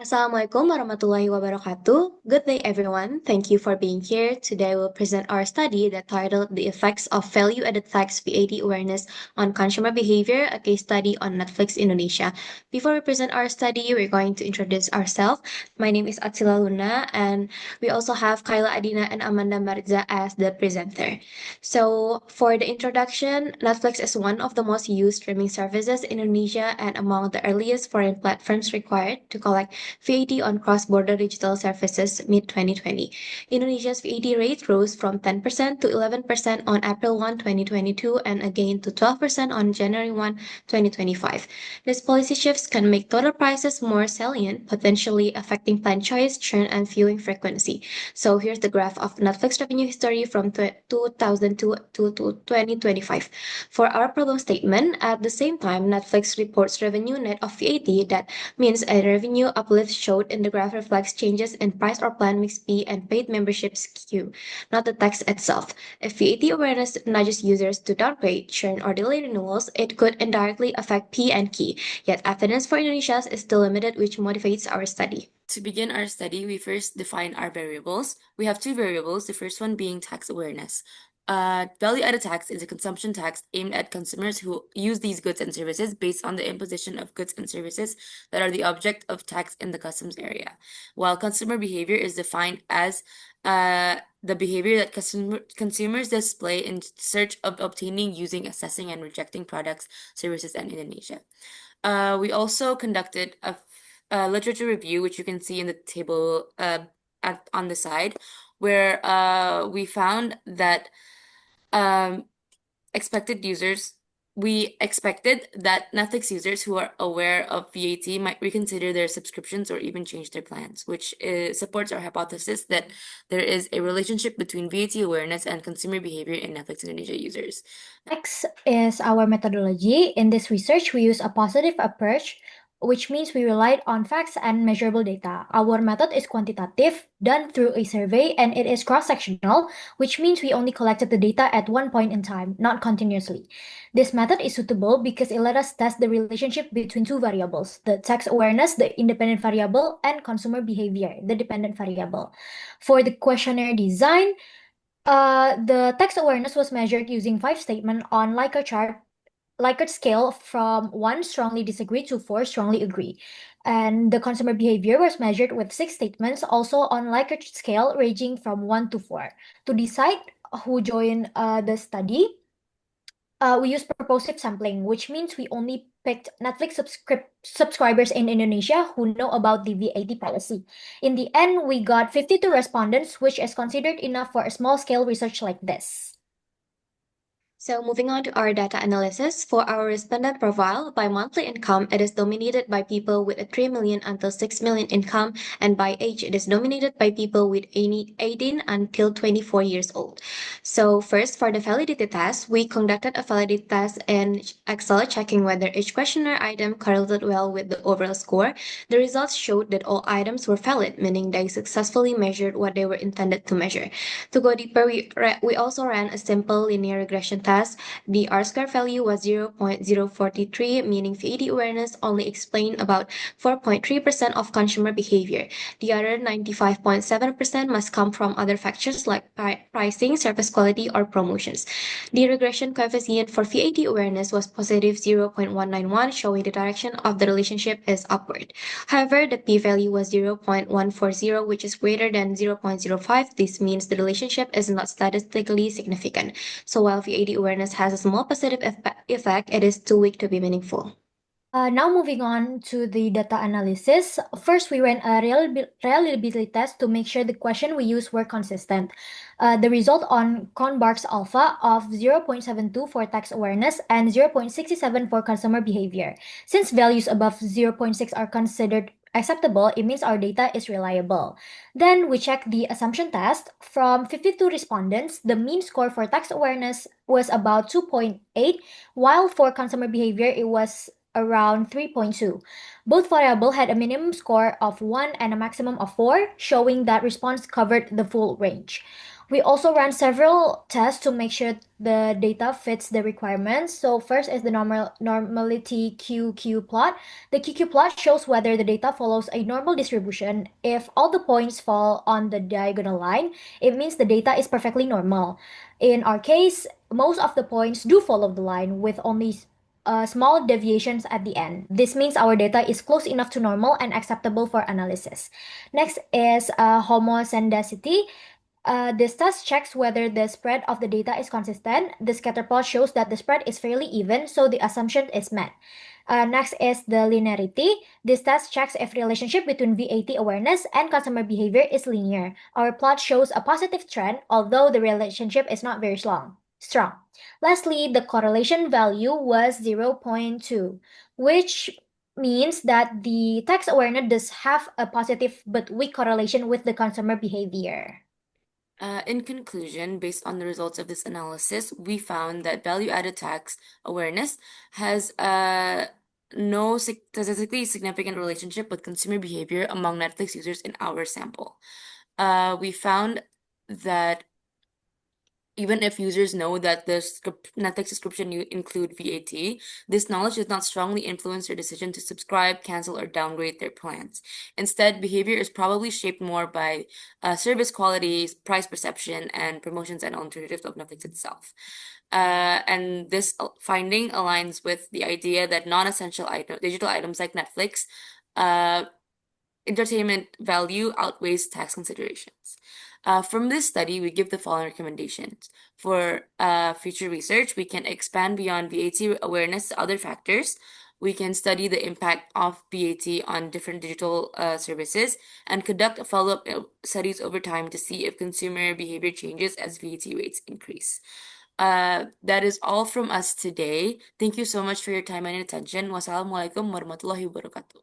Assalamualaikum warahmatullahi wabarakatuh. Good day, everyone. Thank you for being here. Today, we'll present our study that titled The Effects of Value-Added Tax VAT Awareness on Consumer Behavior, a case study on Netflix Indonesia. Before we present our study, we're going to introduce ourselves. My name is Atsila Luna, and we also have Kyla Adina and Amanda Marza as the presenter. So, for the introduction, Netflix is one of the most used streaming services in Indonesia and among the earliest foreign platforms required to collect VAT on cross-border digital services mid-2020. Indonesia's VAT rate rose from 10% to 11% on April 1, 2022, and again to 12% on January 1, 2025. These policy shifts can make total prices more salient, potentially affecting plan choice, churn, and viewing frequency. So here's the graph of Netflix revenue history from 2002 to 2025. For our problem statement, at the same time, Netflix reports revenue net of VAT. That means a revenue uplift showed in the graph reflects changes in price or plan mix P and paid membership skew, not the tax itself. If VAT awareness nudges users to downgrade, churn, or delay renewals, it could indirectly affect P and Key. Yet evidence for Indonesia's is still limited, which motivates our study. To begin our study, we first define our variables. We have two variables, the first one being tax awareness. Value-added tax is a consumption tax aimed at consumers who use these goods and services based on the imposition of goods and services that are the object of tax in the customs area. While consumer behavior is defined as the behavior that consumers display in search of obtaining, using, assessing, and rejecting products, services, and Indonesia. We also conducted a literature review, which you can see in the table on the side, where we found that um, expected users, we expected that Netflix users who are aware of VAT might reconsider their subscriptions or even change their plans, which supports our hypothesis that there is a relationship between VAT awareness and consumer behavior in Netflix Indonesia users. Next is our methodology. In this research, we use a positive approach, which means we relied on facts and measurable data. Our method is quantitative, done through a survey, and it is cross-sectional, which means we only collected the data at one point in time, not continuously. This method is suitable because it let us test the relationship between two variables, the tax awareness, the independent variable, and consumer behavior, the dependent variable. For the questionnaire design, the tax awareness was measured using 5 statements on Likert scale from 1 strongly disagree to 4 strongly agree. And the consumer behavior was measured with 6 statements also on Likert scale ranging from 1 to 4. To decide who joined the study, we used purposive sampling, which means we only picked Netflix subscribers in Indonesia who know about the VAT policy. In the end, we got 52 respondents, which is considered enough for a small-scale research like this. So moving on to our data analysis, for our respondent profile, by monthly income, it is dominated by people with a 3 million until 6 million income, and by age, it is dominated by people with 18 until 24 years old. So first, for the validity test, we conducted a validity test in Excel, checking whether each questionnaire item correlated well with the overall score. The results showed that all items were valid, meaning they successfully measured what they were intended to measure. To go deeper, we also ran a simple linear regression test. The R-square value was 0.043, meaning VAT awareness only explained about 4.3% of consumer behavior. The other 95.7% must come from other factors like pricing, service quality, or promotions. The regression coefficient for VAT awareness was positive 0.191, showing the direction of the relationship is upward. However, the p-value was 0.140, which is greater than 0.05. This means the relationship is not statistically significant. So while VAT awareness has a small positive effect, it is too weak to be meaningful. Now moving on to the data analysis. First, we ran a reliability test to make sure the question we used were consistent. The result on Cronbach's alpha of 0.72 for tax awareness and 0.67 for consumer behavior. Since values above 0.6 are considered acceptable, it means our data is reliable. Then we check the assumption test. From 52 respondents, the mean score for tax awareness was about 2.8, while for consumer behavior, it was around 3.2. Both variables had a minimum score of 1 and a maximum of 4, showing that response covered the full range. We also ran several tests to make sure the data fits the requirements. So first is the normality QQ plot. The QQ plot shows whether the data follows a normal distribution. If all the points fall on the diagonal line, it means the data is perfectly normal. In our case, most of the points do follow the line with only small deviations at the end. This means our data is close enough to normal and acceptable for analysis. Next is homoscedasticity. This test checks whether the spread of the data is consistent. The scatter plot shows that the spread is fairly even, so the assumption is met. Next is the linearity. This test checks if relationship between VAT awareness and consumer behavior is linear. Our plot shows a positive trend, although the relationship is not very strong. Lastly, the correlation value was 0.2, which means that the tax awareness does have a positive but weak correlation with the consumer behavior. In conclusion, based on the results of this analysis, we found that value-added tax awareness has no statistically significant relationship with consumer behavior among Netflix users in our sample. We found that even if users know that the Netflix subscription include VAT, this knowledge does not strongly influence their decision to subscribe, cancel, or downgrade their plans. Instead, behavior is probably shaped more by service quality, price perception, and promotions and alternatives of Netflix itself. And this finding aligns with the idea that non-essential digital items like Netflix, entertainment value outweighs tax considerations. From this study, we give the following recommendations. For future research, we can expand beyond VAT awareness to other factors. We can study the impact of VAT on different digital services and conduct follow-up studies over time to see if consumer behavior changes as VAT rates increase. That is all from us today. Thank you so much for your time and attention. Wassalamualaikum warahmatullahi wabarakatuh.